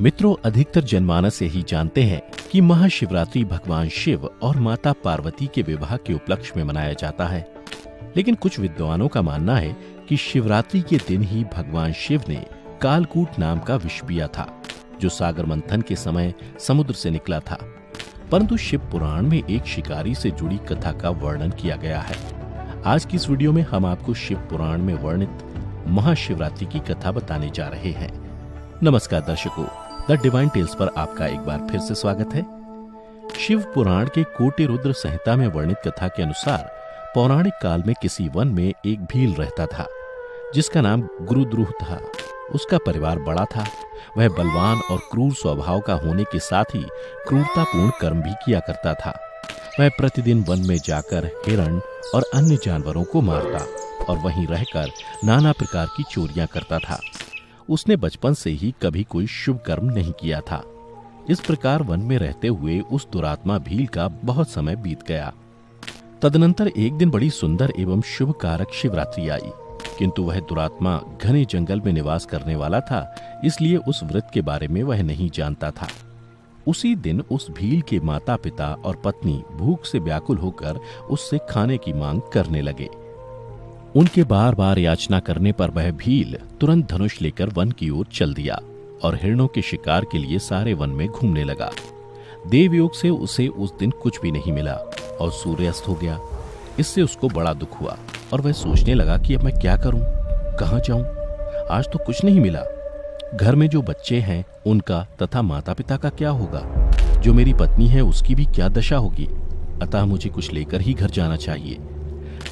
मित्रों, अधिकतर जनमानस यही जानते हैं कि महाशिवरात्रि भगवान शिव और माता पार्वती के विवाह के उपलक्ष्य में मनाया जाता है। लेकिन कुछ विद्वानों का मानना है कि शिवरात्रि के दिन ही भगवान शिव ने कालकूट नाम का विष पिया था, जो सागर मंथन के समय समुद्र से निकला था। परंतु शिव पुराण में एक शिकारी से जुड़ी कथा का वर्णन किया गया है। आज की इस वीडियो में हम आपको शिव पुराण में वर्णित महाशिवरात्रि की कथा बताने जा रहे हैं। नमस्कार दर्शकों, द डिवाइन टेल्स पर आपका एक बार फिर से स्वागत है। शिव पुराण के कोटि रुद्र संहिता में वर्णित कथा के अनुसार पौराणिक काल में किसी वन में एक भील रहता था, जिसका नाम गुरुद्रुह था। उसका परिवार बड़ा था। वह बलवान और क्रूर स्वभाव का होने के साथ ही क्रूरतापूर्ण कर्म भी किया करता था। वह प्रतिदिन वन में जाकर हिरण और अन्य जानवरों को मारता और वहीं रहकर नाना प्रकार की चोरियां करता था। उसने बचपन से ही कभी कोई शुभ कर्म नहीं किया था। इस प्रकार वन में रहते हुए उस दुरात्मा भील का बहुत समय बीत गया। तदनंतर एक दिन बड़ी सुंदर एवं शुभ कारक शिवरात्रि आई, किंतु वह दुरात्मा घने जंगल में निवास करने वाला था, इसलिए उस व्रत के बारे में वह नहीं जानता था। उसी दिन उस भील के माता पिता और पत्नी भूख से व्याकुल होकर उससे खाने की मांग करने लगे। उनके बार बार याचना करने पर वह भील तुरंत धनुष लेकर वन की ओर चल दिया और हिरणों के शिकार के लिए सारे वन में घूमने लगा। देवयोग से उसे उस दिन कुछ भी नहीं मिला और सूर्यास्त हो गया। इससे उसको बड़ा दुख हुआ और वह सोचने लगा कि अब मैं क्या करूं, कहां जाऊं। आज तो कुछ नहीं मिला। घर में जो बच्चे हैं उनका तथा माता पिता का क्या होगा, जो मेरी पत्नी है उसकी भी क्या दशा होगी। अतः मुझे कुछ लेकर ही घर जाना चाहिए।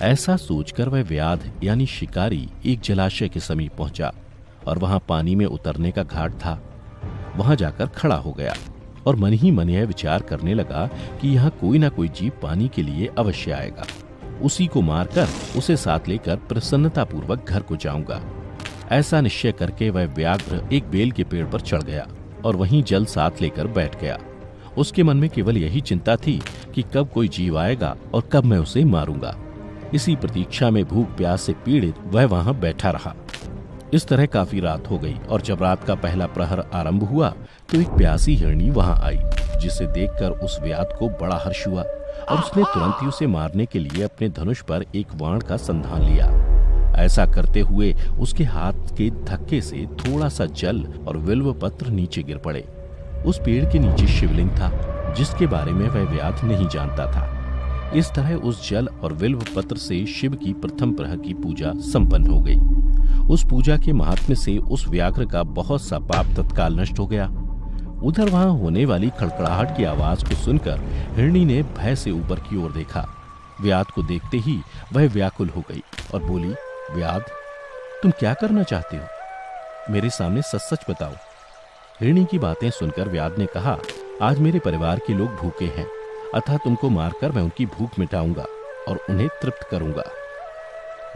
ऐसा सोचकर वह व्याध यानी शिकारी एक जलाशय के समीप पहुंचा और वहां पानी में उतरने का घाट था। वहां जाकर खड़ा हो गया और मन ही मन यह विचार करने लगा कि यहाँ कोई ना कोई जीव पानी के लिए अवश्य आएगा। उसी को मारकर उसे साथ लेकर प्रसन्नतापूर्वक घर को जाऊंगा। ऐसा निश्चय करके वह व्याघ्र एक बेल के पेड़ पर चढ़ गया और वहीं जल साथ लेकर बैठ गया। उसके मन में केवल यही चिंता थी कि कब कोई जीव आएगा और कब मैं उसे मारूंगा। इसी प्रतीक्षा में भूख प्यास से पीड़ित वह वहां बैठा रहा। इस तरह काफी रात हो गई और जब रात का पहला प्रहर आरंभ हुआ तो एक प्यासी हिरणी वहां आई, जिसे देखकर उस व्याध को बड़ा हर्ष हुआ और उसने तुरंत ही उसे मारने के लिए अपने धनुष पर एक बाण का संधान लिया। ऐसा करते हुए उसके हाथ के धक्के से थोड़ा सा जल और बिल्व पत्र नीचे गिर पड़े। उस पेड़ के नीचे शिवलिंग था, जिसके बारे में वह व्याध नहीं जानता था। इस तरह उस जल और बिल्व पत्र से शिव की प्रथम प्रहर की पूजा संपन्न हो गई। उस पूजा के महात्म्य से उस व्याघ्र का बहुत सा पाप तत्काल नष्ट हो गया। उधर वहां होने वाली खड़खड़ाहट की आवाज को सुनकर हिरणी ने भय से ऊपर की ओर देखा। व्याध को देखते ही वह व्याकुल हो गई और बोली, व्याध, तुम क्या करना चाहते हो? मेरे सामने सच सच बताओ। हिरणी की बातें सुनकर व्याध ने कहा, आज मेरे परिवार के लोग भूखे हैं, अतः तुमको मारकर मैं उनकी भूख मिटाऊंगा और उन्हें तृप्त करूंगा।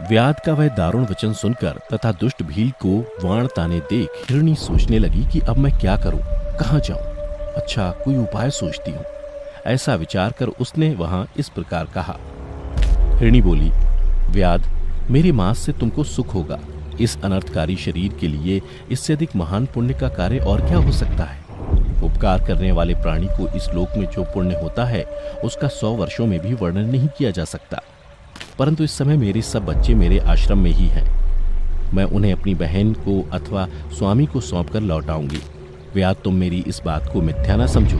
व्याध का वह दारुण वचन सुनकर तथा दुष्ट भील को वाण ताने देख हिरणी सोचने लगी कि अब मैं क्या करूं, कहां जाऊं। अच्छा, कोई उपाय सोचती हूं। ऐसा विचार कर उसने वहां इस प्रकार कहा। हिरणी बोली, व्याध, मेरे मांस से तुमको सुख होगा। इस अनर्थकारी शरीर के लिए इससे अधिक महान पुण्य का कार्य और क्या हो सकता है। उपकार करने वाले प्राणी को इस लोक में जो पुण्य होता है उसका 100 वर्षों में भी वर्णन नहीं किया जा सकता। परंतु इस समय मेरे सब बच्चे मेरे आश्रम में ही हैं। मैं उन्हें अपनी बहन को अथवा स्वामी को सौंपकर लौटाऊंगी। व्याध, तुम मेरी इस बात को मिथ्या न समझो।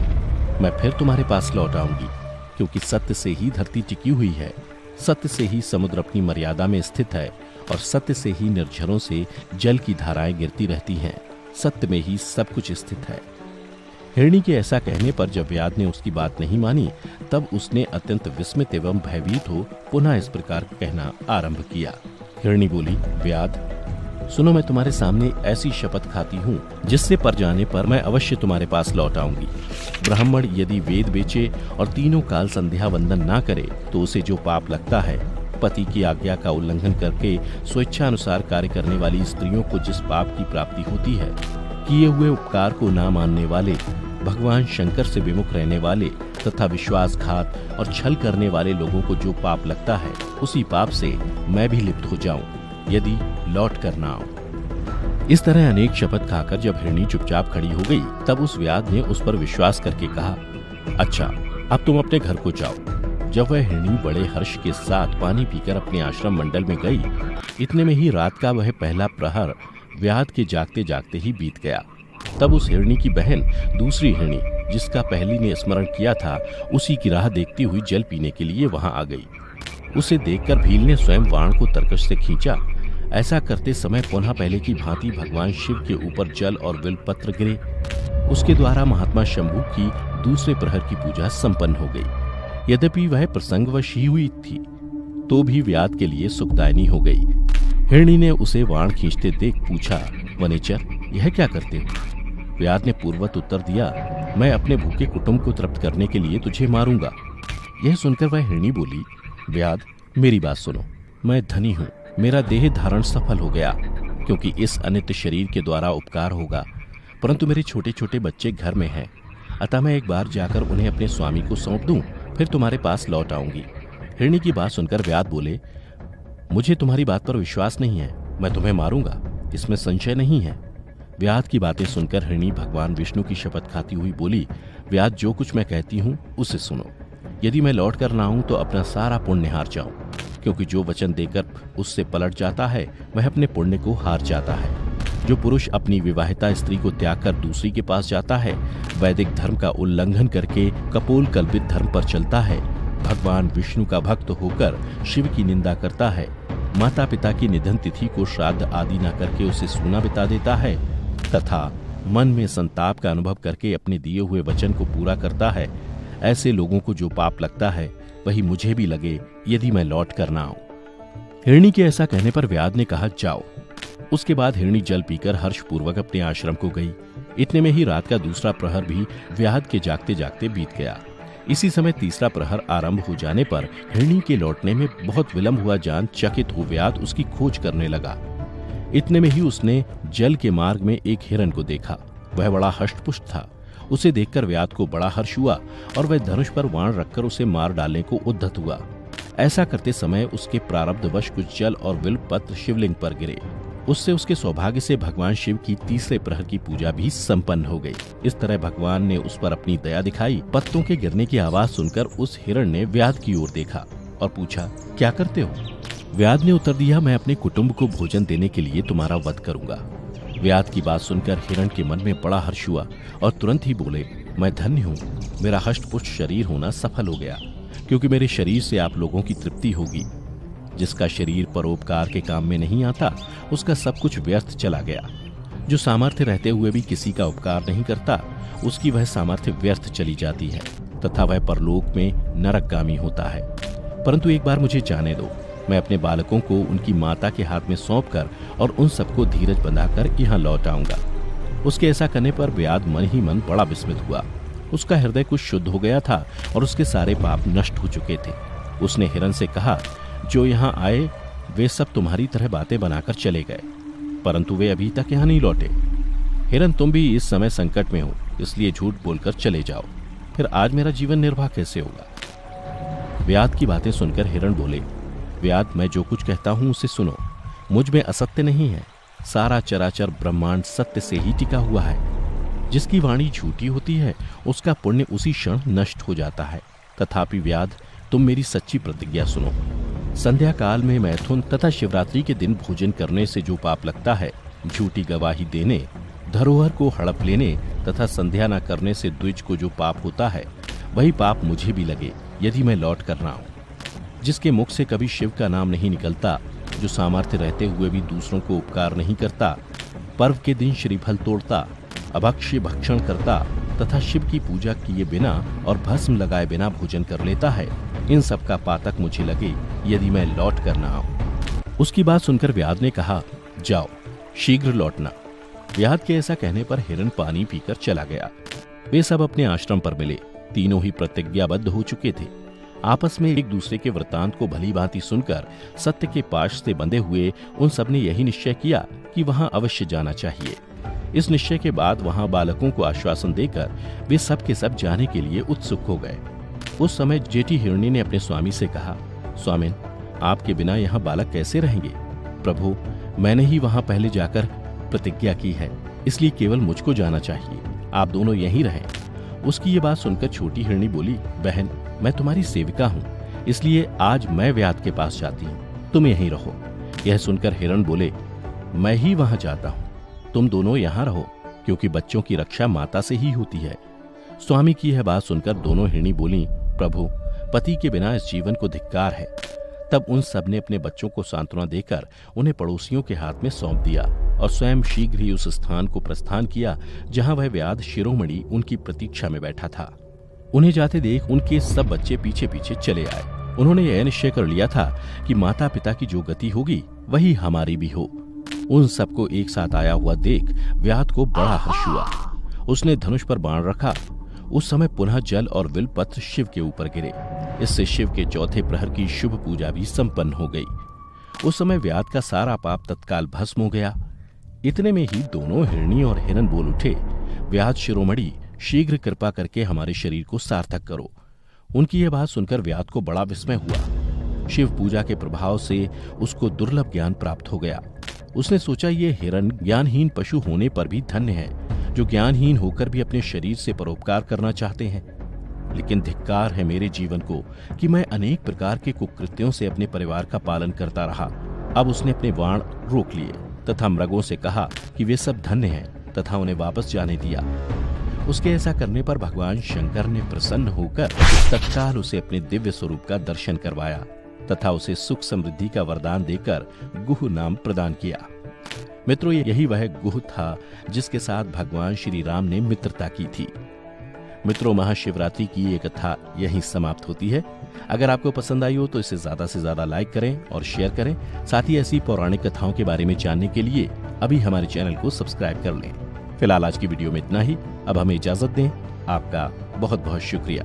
मैं फिर तुम्हारे पास लौट आऊंगी, क्योंकि सत्य से ही धरती टिकी हुई है, सत्य से ही समुद्र अपनी मर्यादा में स्थित है और सत्य से ही निर्झरों से जल की धाराएं गिरती रहती हैं। सत्य में ही सब कुछ स्थित है। हिरणी के ऐसा कहने पर जब व्याध ने उसकी बात नहीं मानी, तब उसने अत्यंत विस्मित एवं भयभीत हो पुनः इस प्रकार कहना आरंभ किया। हिरणी बोली, व्याध, सुनो, मैं तुम्हारे सामने ऐसी शपथ खाती हूँ जिससे पर जाने पर मैं अवश्य तुम्हारे पास लौट आऊंगी। ब्राह्मण यदि वेद बेचे और तीनों काल संध्या वंदन ना करे तो उसे जो पाप लगता है, पति की आज्ञा का उल्लंघन करके स्वेच्छा अनुसार कार्य करने वाली स्त्रियों को जिस पाप की प्राप्ति होती है, किए हुए उपकार को ना मानने वाले, भगवान शंकर से विमुख रहने वाले तथा विश्वासघात और छल करने वाले लोगों को जो पाप लगता है, उसी पाप से मैं भी लिप्त हो जाऊं, यदि लौट कर ना आऊं। इस तरह अनेक शपथ खाकर जब हिरणी चुपचाप खड़ी हो गई, तब उस व्याध ने उस पर विश्वास करके कहा, अच्छा, अब तुम अपने घर को जाओ। जब वह हिरणी बड़े हर्ष के साथ पानी पीकर अपने आश्रम मंडल में गई, इतने में ही रात का वह पहला प्रहर व्याध के जागते जागते ही बीत गया। तब उस हिरणी की बहन दूसरी हिरणी, जिसका पहली ने स्मरण किया था, उसी की राह देखती हुई जल पीने के लिए वहां आ गई। उसे देखकर भील ने स्वयं बाण को तरकश से खींचा। ऐसा करते समय पुनः पहले की भांति भगवान शिव के ऊपर जल और बिलपत्र गिरे। उसके द्वारा महात्मा शंभू की दूसरे प्रहर की पूजा संपन्न हो गई। यद्यपि वह प्रसंगवश ही हुई थी, तो भी व्याध के लिए सुखदायिनी हो गई। हिरणी ने उसे बाण खींचते देख पूछा, वनेचर, यह क्या करते हो? व्याध ने पूर्ववत उत्तर दिया, मैं अपने भूखे कुटुंब को तृप्त करने के लिए तुझे मारूंगा। यह सुनकर वह हिरणी बोली, व्याध, मेरी बात सुनो। मैं धनी हूँ, मेरा देह धारण सफल हो गया, क्योंकि इस अनित्य शरीर के द्वारा उपकार होगा, परंतु मेरे छोटे छोटे बच्चे घर में हैं। अतः मैं एक बार जाकर उन्हें अपने स्वामी को सौंप दूं, फिर तुम्हारे पास लौट आऊंगी। हिरणी की बात सुनकर व्याध बोले, मुझे तुम्हारी बात पर विश्वास नहीं है, मैं तुम्हें मारूंगा, इसमें संशय नहीं है। व्याध की बातें सुनकर हिरणी भगवान विष्णु की शपथ खाती हुई बोली, व्याध, जो कुछ मैं कहती हूँ उसे सुनो। यदि मैं लौट कर ना आऊं तो अपना सारा पुण्य हार जाऊं, क्योंकि जो वचन देकर उससे पलट जाता है वह अपने पुण्य को हार जाता है। जो पुरुष अपनी विवाहिता स्त्री को त्याग कर दूसरी के पास जाता है, वैदिक धर्म का उल्लंघन करके कपोल कल्पित धर्म पर चलता है, भगवान विष्णु का भक्त होकर शिव की निंदा करता है, माता पिता की निधन तिथि को श्राद्ध आदि न करके उसे सूना बिता देता है, तथा मन में संताप का अनुभव करके अपने दिए हुए वचन को पूरा करता है, ऐसे लोगों को जो पाप लगता है वही मुझे भी लगे, यदि मैं लौट कर ना आऊं। हिरणी के ऐसा कहने पर व्याध ने कहा, जाओ। उसके बाद हिरणी जल पीकर हर्षपूर्वक अपने आश्रम को गई। इतने में ही रात का दूसरा प्रहर भी व्याध के जागते जागते बीत गया। इसी समय तीसरा प्रहर आरंभ हो जाने पर हिरणी के लौटने में बहुत विलंब हुआ जान चकित हो व्याध उसकी खोज करने लगा। इतने में ही उसने जल के मार्ग में एक हिरण को देखा। वह बड़ा हष्टपुष्ट था। उसे देखकर व्याध को बड़ा हर्ष हुआ और वह धनुष पर बाण रखकर उसे मार डालने को उद्यत हुआ। ऐसा करते समय उसके प्रारब्धवश कुछ जल और बिल्वपत्र शिवलिंग पर गिरे। उससे उसके सौभाग्य से भगवान शिव की तीसरे प्रहर की पूजा भी संपन्न हो गई। इस तरह भगवान ने उस पर अपनी दया दिखाई। पत्तों के गिरने की आवाज सुनकर उस हिरण ने व्याध की ओर देखा और पूछा, क्या करते हो? व्याध ने उत्तर दिया, मैं अपने कुटुंब को भोजन देने के लिए तुम्हारा वध करूंगा। व्याध की बात सुनकर हिरण के मन में बड़ा हर्ष हुआ और तुरंत ही बोले, मैं धन्य हूँ, मेरा हष्टपुष्ट शरीर होना सफल हो गया, क्योंकि मेरे शरीर से आप लोगों की तृप्ति होगी। जिसका शरीर परोपकार के काम में नहीं आता, उसका सब कुछ व्यर्थ चला गया। जो सामर्थ्य रहते हुए भी किसी का उपकार नहीं करता, उसकी वह सामर्थ्य व्यर्थ चली जाती है तथा वह परलोक में नरकगामी होता है। परंतु एक बार मुझे जाने दो, मैं अपने बालकों को उनकी माता के हाथ में सौंपकर और उन सबको धीरज बंधाकर यहाँ लौट आऊंगा। उसके ऐसा करने पर व्याध मन ही मन बड़ा विस्मित हुआ। उसका हृदय कुछ शुद्ध हो गया था और उसके सारे पाप नष्ट हो चुके थे। उसने हिरण से कहा, जो यहाँ आए वे सब तुम्हारी तरह बातें बनाकर चले गए, परंतु वे अभी तक यहाँ नहीं लौटे। हिरण, तुम भी इस समय संकट में हो, इसलिए झूठ बोलकर चले जाओ, फिर आज मेरा जीवन निर्वाह कैसे होगा? व्याध की बातें सुनकर हिरण बोले, व्याध, मैं जो कुछ कहता हूँ उसे सुनो। मुझ में असत्य नहीं है, सारा चराचर ब्रह्मांड सत्य से ही टिका हुआ है। जिसकी वाणी झूठी होती है उसका पुण्य उसी क्षण नष्ट हो जाता है। तथापि व्याध, तुम मेरी सच्ची प्रतिज्ञा सुनो। संध्या काल में मैथुन तथा शिवरात्रि के दिन भोजन करने से जो पाप लगता है, झूठी गवाही देने, धरोहर को हड़प लेने तथा संध्या न करने से द्विज को जो पाप होता है, वही पाप मुझे भी लगे यदि मैं लौट कर ना आऊं। जिसके मुख से कभी शिव का नाम नहीं निकलता, जो सामर्थ्य रहते हुए भी दूसरों को उपकार नहीं करता, पर्व के दिन श्रीफल तोड़ता, अभक्ष्य भक्षण करता तथा शिव की पूजा किए बिना और भस्म लगाए बिना भोजन कर लेता है, इन सब का पातक मुझे लगे यदि मैं लौट कर ना आऊं। उसकी बात सुनकर व्याध ने कहा, जाओ, शीघ्र लौटना। व्याध के ऐसा कहने पर हिरण पानी पीकर चला गया। वे सब अपने आश्रम पर मिले। तीनों ही प्रतिज्ञाबद्ध हो चुके थे। आपस में एक दूसरे के वृतांत को भली भांति सुनकर सत्य के पाश से बंधे हुए उन सब ने यही निश्चय किया कि वहां अवश्य जाना चाहिए। इस निश्चय के बाद वहां बालकों को आश्वासन देकर वे सब के सब जाने के लिए उत्सुक हो गए। उस समय जेठी हिरणी ने अपने स्वामी से कहा, स्वामिन, आपके बिना यहाँ बालक कैसे रहेंगे? प्रभु, मैंने ही वहां पहले जाकर प्रतिज्ञा की है, इसलिए केवल मुझको जाना चाहिए, आप दोनों यहीं रहें। उसकी ये बात सुनकर छोटी हिरणी बोली, बहन मैं तुम्हारी सेविका हूँ, इसलिए आज मैं व्याध के पास जाती हूँ, तुम यहीं रहो। यह सुनकर हिरण बोले, मैं ही वहां जाता हूँ, तुम दोनों यहाँ रहो, क्योंकि बच्चों की रक्षा माता से ही होती है। स्वामी की यह बात सुनकर दोनों हिरणी बोली, प्रभु पति के बिना इस जीवन को धिक्कार है। तब उन सब ने अपने बच्चों को सांत्वना देकर उन्हें पड़ोसियों के हाथ में सौंप दिया और स्वयं शीघ्र ही उस स्थान को प्रस्थान किया जहां वह व्याध शिरोमणि उनकी प्रतीक्षा में बैठा था। उन्हें जाते देख उनके सब बच्चे पीछे पीछे चले आए। उन्होंने यह निश्चय कर लिया था कि माता पिता की जो गति होगी वही हमारी भी हो। उन सबको एक साथ आया हुआ देख व्याध को बड़ा हर्ष हुआ। उसने धनुष पर बाण रखा। उस समय पुनः जल और बिलपत्र शिव के ऊपर गिरे। इससे शिव के चौथे प्रहर की शुभ पूजा भी संपन्न हो गई। उस समय व्याध का सारा पाप तत्काल भस्म हो गया। इतने में ही दोनों हिरणी और हिरन बोल उठे, व्याध शिरोमणि शीघ्र कृपा करके हमारे शरीर को सार्थक करो। उनकी यह बात सुनकर व्याध को बड़ा विस्मय हुआ। शिव पूजा के प्रभाव से उसको दुर्लभ ज्ञान प्राप्त हो गया। उसने सोचा, ये हिरन ज्ञानहीन पशु होने पर भी धन्य है, जो ज्ञानहीन होकर भी अपने शरीर से परोपकार करना चाहते हैं। लेकिन धिक्कार है मेरे जीवन को कि मैं अनेक प्रकार के कुकृत्यों से अपने परिवार का पालन करता रहा। अब उसने अपने बाण रोक लिए तथा मृगों से कहा कि वे सब धन्य हैं तथा उन्हें वापस जाने दिया। उसके ऐसा करने पर भगवान शंकर ने प्रसन्न होकर तत्काल उसे अपने दिव्य स्वरूप का दर्शन करवाया तथा उसे सुख समृद्धि का वरदान देकर गुह नाम प्रदान किया। मित्रों, यही वह गुह था जिसके साथ भगवान श्री राम ने मित्रता की थी। मित्रों, महाशिवरात्रि की ये कथा यहीं समाप्त होती है। अगर आपको पसंद आई हो तो इसे ज्यादा से ज्यादा लाइक करें और शेयर करें। साथ ही ऐसी पौराणिक कथाओं के बारे में जानने के लिए अभी हमारे चैनल को सब्सक्राइब कर लें। फिलहाल आज की वीडियो में इतना ही। अब हमें इजाजत दें। आपका बहुत बहुत शुक्रिया।